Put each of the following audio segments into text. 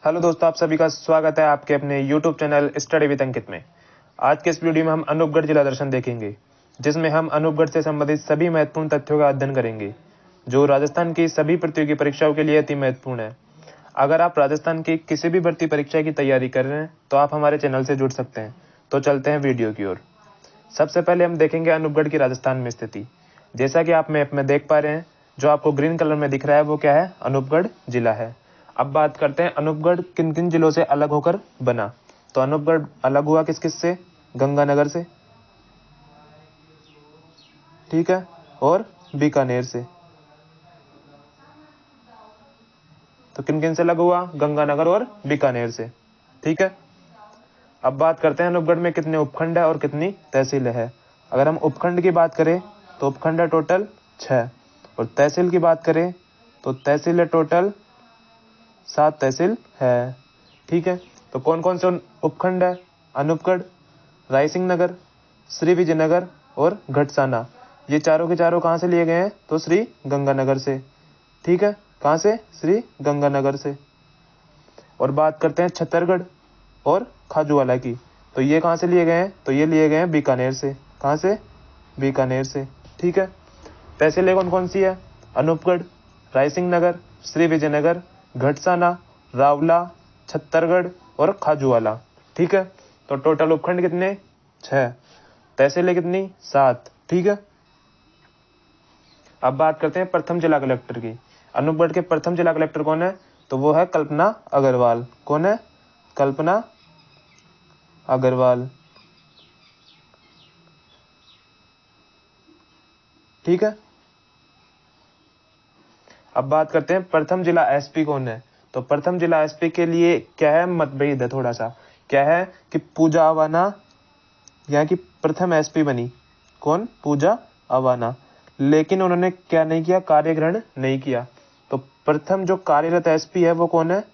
Hello दोस्तों, आप सभी का स्वागत है आपके अपने YouTube चैनल स्टडी विद अंकित में। आज के इस वीडियो में हम अनूपगढ़ जिला दर्शन देखेंगे, जिसमें हम अनूपगढ़ से संबंधित सभी महत्वपूर्ण तथ्यों का अध्ययन करेंगे, जो राजस्थान की सभी प्रतियोगी परीक्षाओं के लिए अति महत्वपूर्ण है। अगर आप राजस्थान की किसी भी भर्ती परीक्षा की तैयारी कर रहे हैं तो आप हमारे चैनल से जुड़ सकते हैं। तो चलते हैं वीडियो की ओर। सबसे पहले हम देखेंगे अनूपगढ़ की राजस्थान में स्थिति। जैसा कि आप मैप में देख पा रहे हैं, जो आपको ग्रीन कलर में दिख रहा है वो क्या है? अनूपगढ़ जिला है। अब बात करते हैं अनूपगढ़ किन किन जिलों से अलग होकर बना। तो अनूपगढ़ अलग हुआ किस किस से? गंगानगर से, ठीक है, और बीकानेर से। तो किन किन से अलग हुआ? गंगानगर और बीकानेर से, ठीक है। अब बात करते हैं अनूपगढ़ में कितने उपखंड है और कितनी तहसीलें है। अगर हम उपखंड की बात करें तो उपखंड है टोटल 6, और तहसील की बात करें तो तहसील है टोटल 7 तहसील है, ठीक है। तो कौन कौन से उपखंड है? अनूपगढ़, रायसिंह नगर, श्री विजयनगर और घटसाना। ये चारों के चारों कहाँ से लिए गए हैं? तो श्री गंगानगर से, ठीक है। कहाँ से? श्री गंगानगर से। और बात करते हैं छत्तरगढ़ और खाजूवाला की। तो ये कहाँ से लिए गए हैं? तो ये लिए गए हैं बीकानेर से। कहाँ से? बीकानेर से, ठीक है। तहसीलें कौन कौन सी है? अनूपगढ़, रायसिंह नगर, श्री विजयनगर, घटसाना, रावला, छत्तरगढ़ और खाजूवाला, ठीक है। तो टोटल उपखंड कितने? 6, तहसीलें कितनी? 7, ठीक है। अब बात करते हैं प्रथम जिला कलेक्टर की। अनूपगढ़ के प्रथम जिला कलेक्टर कौन है? तो वो है कल्पना अग्रवाल। कौन है? कल्पना अग्रवाल, ठीक है। अब बात करते हैं प्रथम जिला एसपी कौन है। तो प्रथम जिला एसपी के लिए क्या है? मतभेद है थोड़ा सा। क्या है कि पूजा अवाना यहाँ की प्रथम एसपी बनी। कौन? पूजा अवाना। लेकिन उन्होंने क्या नहीं किया? कार्यग्रहण नहीं किया। तो प्रथम जो कार्यरत एसपी है वो कौन है?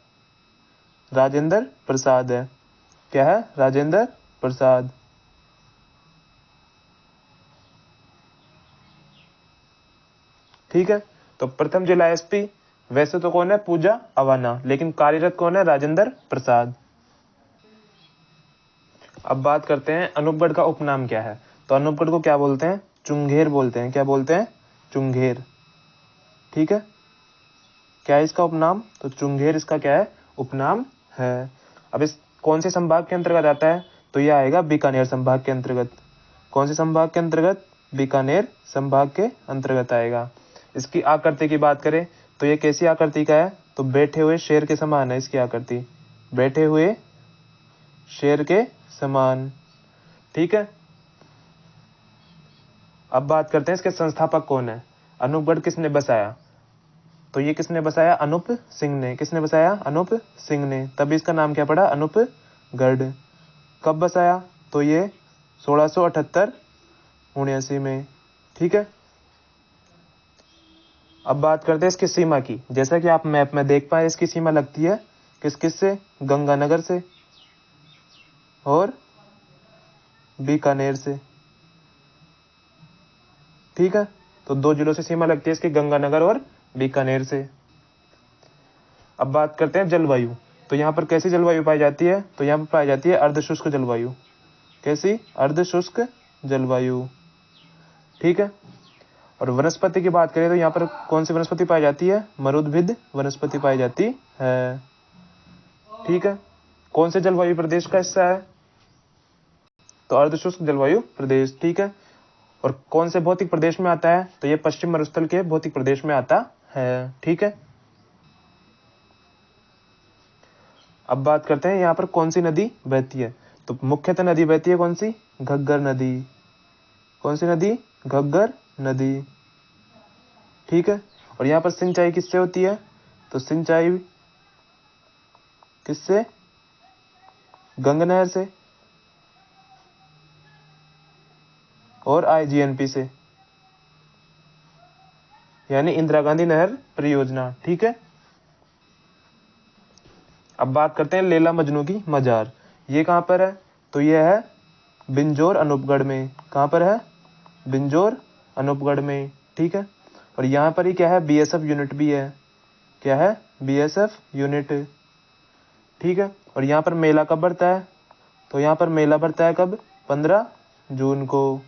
राजेंद्र प्रसाद है। क्या है? राजेंद्र प्रसाद, ठीक है। तो प्रथम जिला एसपी वैसे तो कौन है? पूजा अवाना, लेकिन कार्यरत कौन है? राजेंद्र प्रसाद। अब बात करते हैं अनूपगढ़ का उपनाम क्या है। तो अनूपगढ़ को क्या बोलते हैं? चुंगेर बोलते हैं। क्या बोलते हैं? चुंगेर, ठीक है। क्या है इसका उपनाम? तो चुंगेर इसका क्या है? उपनाम है। अब इस कौन से संभाग के अंतर्गत आता है? तो यह आएगा बीकानेर संभाग के अंतर्गत। कौन से संभाग के अंतर्गत? बीकानेर संभाग के अंतर्गत आएगा। इसकी आकृति की बात करें तो ये कैसी आकृति का है? तो बैठे हुए शेर के समान है इसकी आकृति। बैठे हुए शेर के समान, ठीक है। अब बात करते हैं इसके संस्थापक कौन है। अनूपगढ़ किसने बसाया? तो ये किसने बसाया? अनूप सिंह ने। किसने बसाया? अनूप सिंह ने। तभी इसका नाम क्या पड़ा? अनूपगढ़। कब बसाया? तो ये 1678-79 में, ठीक है। अब बात करते हैं इसकी सीमा की। जैसा कि आप मैप में देख पाए, इसकी सीमा लगती है किस किस से? गंगानगर से और बीकानेर से, ठीक है। तो 2 जिलों से सीमा लगती है इसकी, गंगानगर और बीकानेर से। अब बात करते हैं जलवायु। तो यहाँ पर कैसी जलवायु पाई जाती है? तो यहाँ पर पाई जाती है अर्धशुष्क जलवायु। कैसी? अर्धशुष्क जलवायु, ठीक है। और वनस्पति की बात करें तो यहाँ पर कौन सी वनस्पति पाई जाती है? मरुद्भिद वनस्पति पाई जाती है, ठीक है। कौन से जलवायु प्रदेश का हिस्सा है? तो अर्धशुष्क जलवायु प्रदेश, ठीक है। और कौन से भौतिक प्रदेश में आता है? तो ये पश्चिम मरुस्थल के भौतिक प्रदेश में आता है, ठीक है। अब बात करते हैं यहाँ पर कौन सी नदी बहती है। तो मुख्यतः नदी बहती है कौन सी? घग्गर नदी। कौन सी नदी? घग्गर नदी, ठीक है। और यहाँ पर सिंचाई किससे होती है? तो सिंचाई किससे? गंगा नहर से और आईजीएनपी से, यानी इंदिरा गांधी नहर परियोजना, ठीक है। अब बात करते हैं लैला मजनू की मजार। ये कहाँ पर है? तो यह है बिंजोर अनूपगढ़ में। कहाँ पर है? बिंजोर अनूपगढ़ में, ठीक है। और यहाँ पर ही क्या है? बीएसएफ यूनिट भी है। क्या है? बीएसएफ यूनिट, ठीक है। और यहाँ पर मेला कब बढ़ता है, तो यहाँ पर मेला बढ़ता है कब, 15 जून को,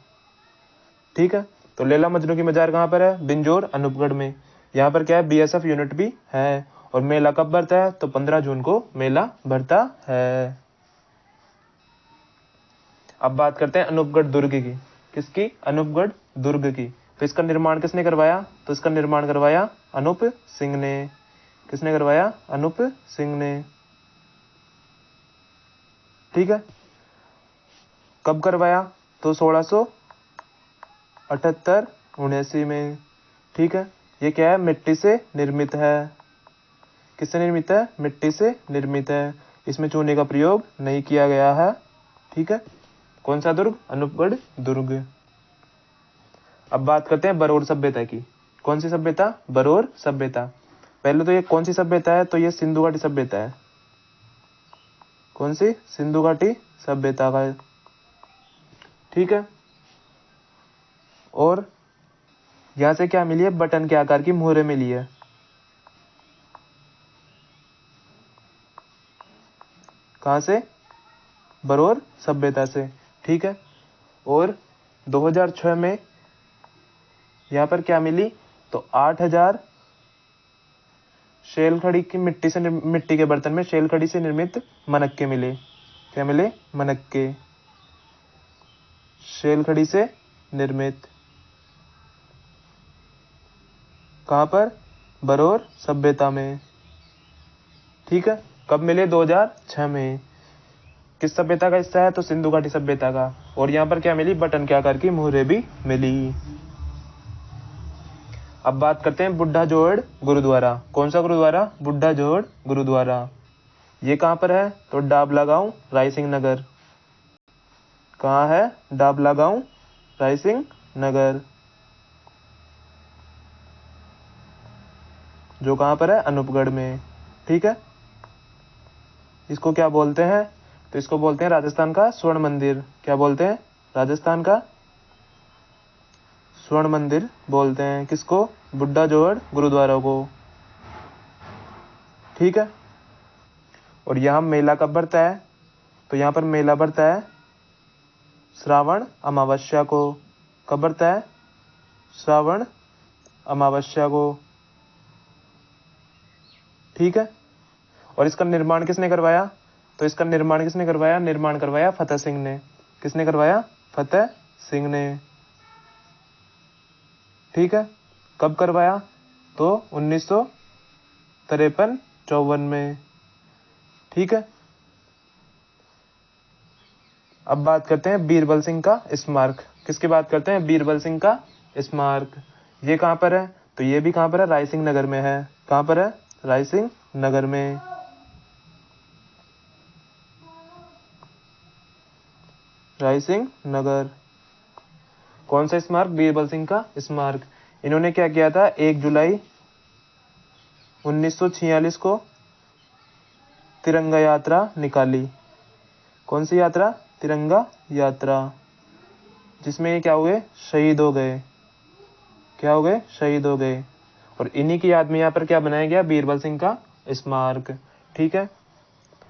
ठीक है। तो लैला मजनू की मजार कहाँ पर है, बिंजोर अनूपगढ़ में। यहाँ पर क्या है, बीएसएफ यूनिट भी है। और मेला कब बढ़ता है, तो 15 जून को मेला बढ़ता है। अब बात करते हैं अनूपगढ़ दुर्ग की। किसकी, अनूपगढ़ दुर्ग की। तो इसका निर्माण किसने करवाया, तो इसका निर्माण करवाया अनूप सिंह ने। किसने करवाया, अनूप सिंह ने, ठीक है। कब करवाया, तो 1678 79 में, ठीक है। ये क्या है, मिट्टी से निर्मित है। किससे निर्मित है, मिट्टी से निर्मित है। इसमें चूने का प्रयोग नहीं किया गया है, ठीक है। कौन सा दुर्ग, अनूपगढ़ दुर्ग। अब बात करते हैं बरोर सभ्यता की। कौन सी सभ्यता, बरोर सभ्यता। पहले तो ये कौन सी सभ्यता है, तो ये सिंधु घाटी सभ्यता है। कौन सी, सिंधु घाटी सभ्यता का है, ठीक है। और यहां से क्या मिली है, बटन के आकार की मोहरें मिली है। कहां से, बरोर सभ्यता से, ठीक है। और 2006 में यहाँ पर क्या मिली, तो 8000 शेल खड़ी की मिट्टी के बर्तन में शेल खड़ी से निर्मित मनक्के मिले। क्या मिले, मनक्के, शेल खड़ी से निर्मित। कहां पर, बरोर सभ्यता में, ठीक है। कब मिले, 2006 में। किस सभ्यता का हिस्सा है, तो सिंधु घाटी सभ्यता का। और यहाँ पर क्या मिली, बटन के आकार की मोहरें भी मिली। अब बात करते हैं बुढ़ा जोड़ गुरुद्वारा। कौन सा गुरुद्वारा, बुढ़ा जोड़ गुरुद्वारा। ये कहाँ पर है, तो डाबला गांव, रायसिंह नगर। कहाँ है, डाबला गांव, रायसिंह नगर, जो कहाँ पर है, अनूपगढ़ में, ठीक है। इसको क्या बोलते हैं, तो इसको बोलते हैं राजस्थान का स्वर्ण मंदिर। क्या बोलते हैं, राजस्थान का स्वर्ण मंदिर बोलते हैं किसको, बुढ़ा जोड़ गुरुद्वारा को, ठीक है। और यहाँ मेला कब बढ़ता है, तो यहाँ पर मेला बढ़ता है श्रावण अमावस्या को। कब बढ़ता है, श्रावण अमावस्या को, ठीक है। और इसका निर्माण किसने करवाया, तो इसका निर्माण किसने करवाया, निर्माण करवाया फतेह सिंह ने। किसने करवाया, फतेह सिंह ने, ठीक है। कब करवाया, तो 1953-54 में, ठीक है। अब बात करते हैं बीरबल सिंह का स्मारक। किसकी बात करते हैं, बीरबल सिंह का स्मारक। ये कहाँ पर है, तो ये भी कहाँ पर है, रायसिंह नगर में है। कहाँ पर है, रायसिंह नगर में, रायसिंह नगर। कौन सा स्मारक, बीरबल सिंह का स्मारक। इन्होंने क्या किया था, 1 जुलाई 1946 को तिरंगा यात्रा निकाली। कौन सी यात्रा, तिरंगा यात्रा, जिसमें ये क्या हुए, शहीद हो गए। क्या हो गए, शहीद हो गए। और इन्हीं की याद में यहाँ पर क्या बनाया गया, बीरबल सिंह का स्मारक, ठीक है।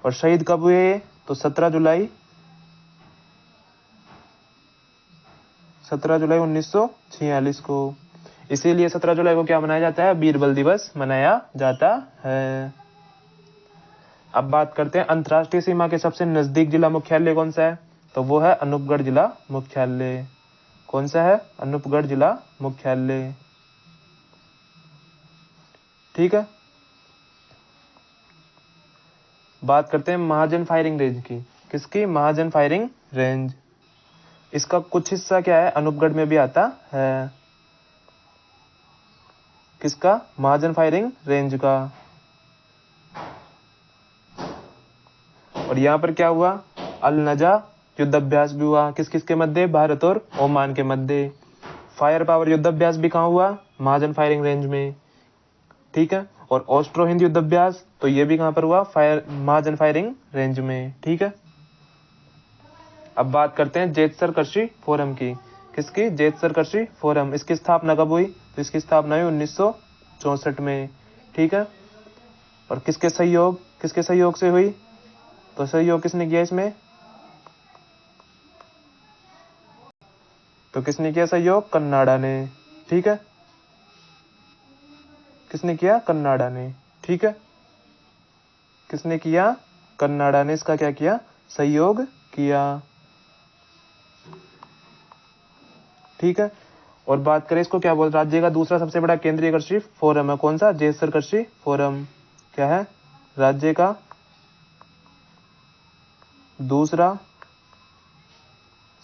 और शहीद कब हुए ये, तो 17 जुलाई 1946 को। इसीलिए 17 जुलाई को क्या मनाया जाता है, बीरबल दिवस मनाया जाता है। अब बात करते हैं अंतर्राष्ट्रीय सीमा के सबसे नजदीक जिला मुख्यालय कौन सा है, तो वो है अनूपगढ़ जिला मुख्यालय। कौन सा है, अनूपगढ़ जिला मुख्यालय, ठीक है। बात करते हैं महाजन फायरिंग रेंज की। किसकी, महाजन फायरिंग रेंज। इसका कुछ हिस्सा क्या है, अनूपगढ़ में भी आता है। किसका, महाजन फायरिंग रेंज का। और यहाँ पर क्या हुआ, अल नजा युद्धाभ्यास भी हुआ। किस किस के मध्य, भारत और ओमान के मध्य। फायर पावर युद्धाभ्यास भी कहाँ हुआ, महाजन फायरिंग रेंज में, ठीक है। और ऑस्ट्रो हिंद युद्धाभ्यास, तो ये भी कहाँ पर हुआ, महाजन फायरिंग रेंज में, ठीक है। अब बात करते हैं जेतसर कृषि फोरम की। किसकी, जेतसर कृषि फोरम। इसकी स्थापना कब हुई, तो इसकी स्थापना हुई 1964 में, ठीक है। और किसके सहयोग से हुई, तो सहयोग किसने किया इसमें? तो किसने किया सहयोग? कन्नाडा ने। ठीक है, किसने किया? कन्नाडा ने। ठीक है, किसने किया? कन्नाडा ने इसका क्या किया? सहयोग किया। ठीक है, और बात करें इसको क्या बोल, राज्य का दूसरा सबसे बड़ा केंद्रीय कृषि फोरम है कौन सा? जेसर कृषि फोरम। क्या है? राज्य का दूसरा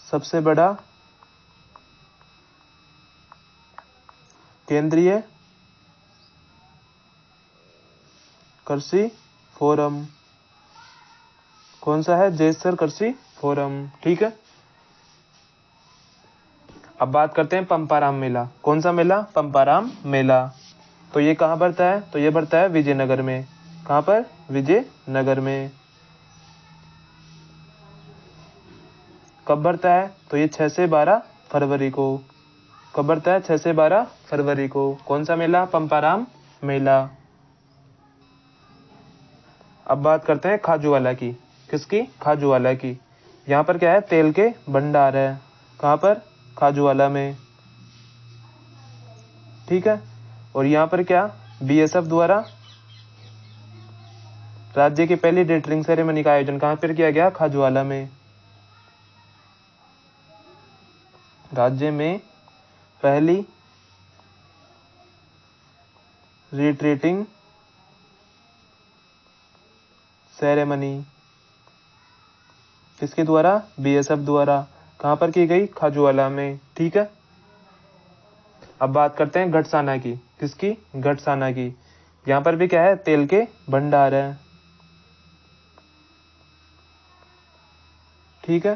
सबसे बड़ा केंद्रीय कृषि फोरम कौन सा है? जेसर कृषि फोरम। ठीक है, अब बात करते हैं पंपाराम मेला। कौन सा मेला? पंपाराम मेला। तो ये कहाँ पड़ता है? तो ये पड़ता है विजयनगर में। कहाँ पर? विजयनगर में। कब बढ़ता है? तो ये 6 से 12 फरवरी को। कब बढ़ता है? 6 से 12 फरवरी को। कौन सा मेला? पंपाराम मेला। अब बात करते हैं खाजूवाला की। किसकी? खाजूवाला की। यहाँ पर क्या है? तेल के भंडार है। कहाँ पर? खाजूवाला में। ठीक है, और यहाँ पर क्या? बीएसएफ द्वारा राज्य की पहली डेटरिंग सेरेमनी का आयोजन कहाँ पर किया गया? खाजूवाला में। राज्य में पहली रिट्रीटिंग सेरेमनी किसके द्वारा? बीएसएफ द्वारा। कहाँ पर की गई? खाजूवाला में। ठीक है, अब बात करते हैं घटसाना की। किसकी? घटसाना की। यहाँ पर भी क्या है? तेल के भंडार है। ठीक है,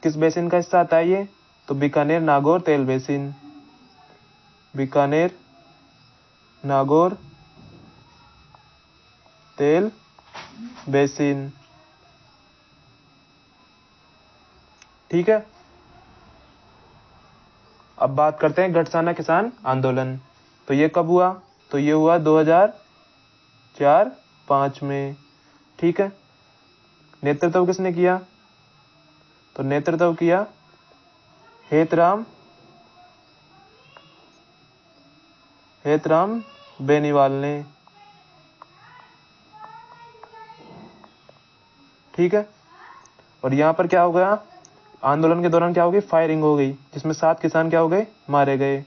किस बेसिन का हिस्सा आता है ये? तो बीकानेर नागौर तेल बेसिन। बीकानेर नागौर तेल बेसिन। ठीक है, अब बात करते हैं घटसाना किसान आंदोलन। तो ये कब हुआ? तो ये हुआ 2004-05 में। ठीक है, नेतृत्व किसने किया? तो नेतृत्व किया हेतराम बेनीवाल ने। ठीक है, और यहाँ पर क्या हो गया? आंदोलन के दौरान क्या हो गई? फायरिंग हो गई, जिसमें 7 किसान क्या हो गए? मारे गए।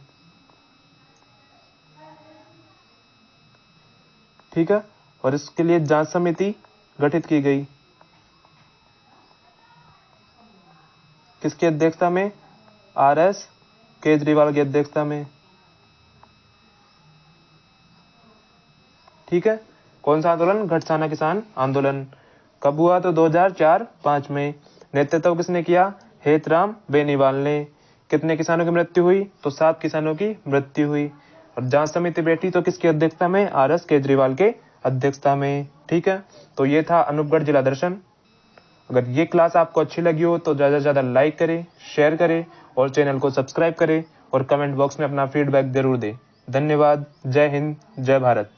ठीक है, और इसके लिए जांच समिति गठित की गई। किसकी अध्यक्षता में? RS केजरीवाल की अध्यक्षता में। ठीक है, कौन सा आंदोलन? घटसाना किसान आंदोलन। कब हुआ? तो 2004-05 में। नेतृत्व किसने किया? हेतराम बेनीवाल ने। कितने किसानों की मृत्यु हुई? तो 7 किसानों की मृत्यु हुई। और जांच समिति बैठी तो किसकी अध्यक्षता में? RS केजरीवाल के अध्यक्षता में। ठीक है, तो ये था अनूपगढ़ जिला दर्शन। अगर ये क्लास आपको अच्छी लगी हो तो ज़्यादा से ज़्यादा लाइक करें, शेयर करें और चैनल को सब्सक्राइब करें और कमेंट बॉक्स में अपना फीडबैक जरूर दें। धन्यवाद। जय हिंद, जय भारत।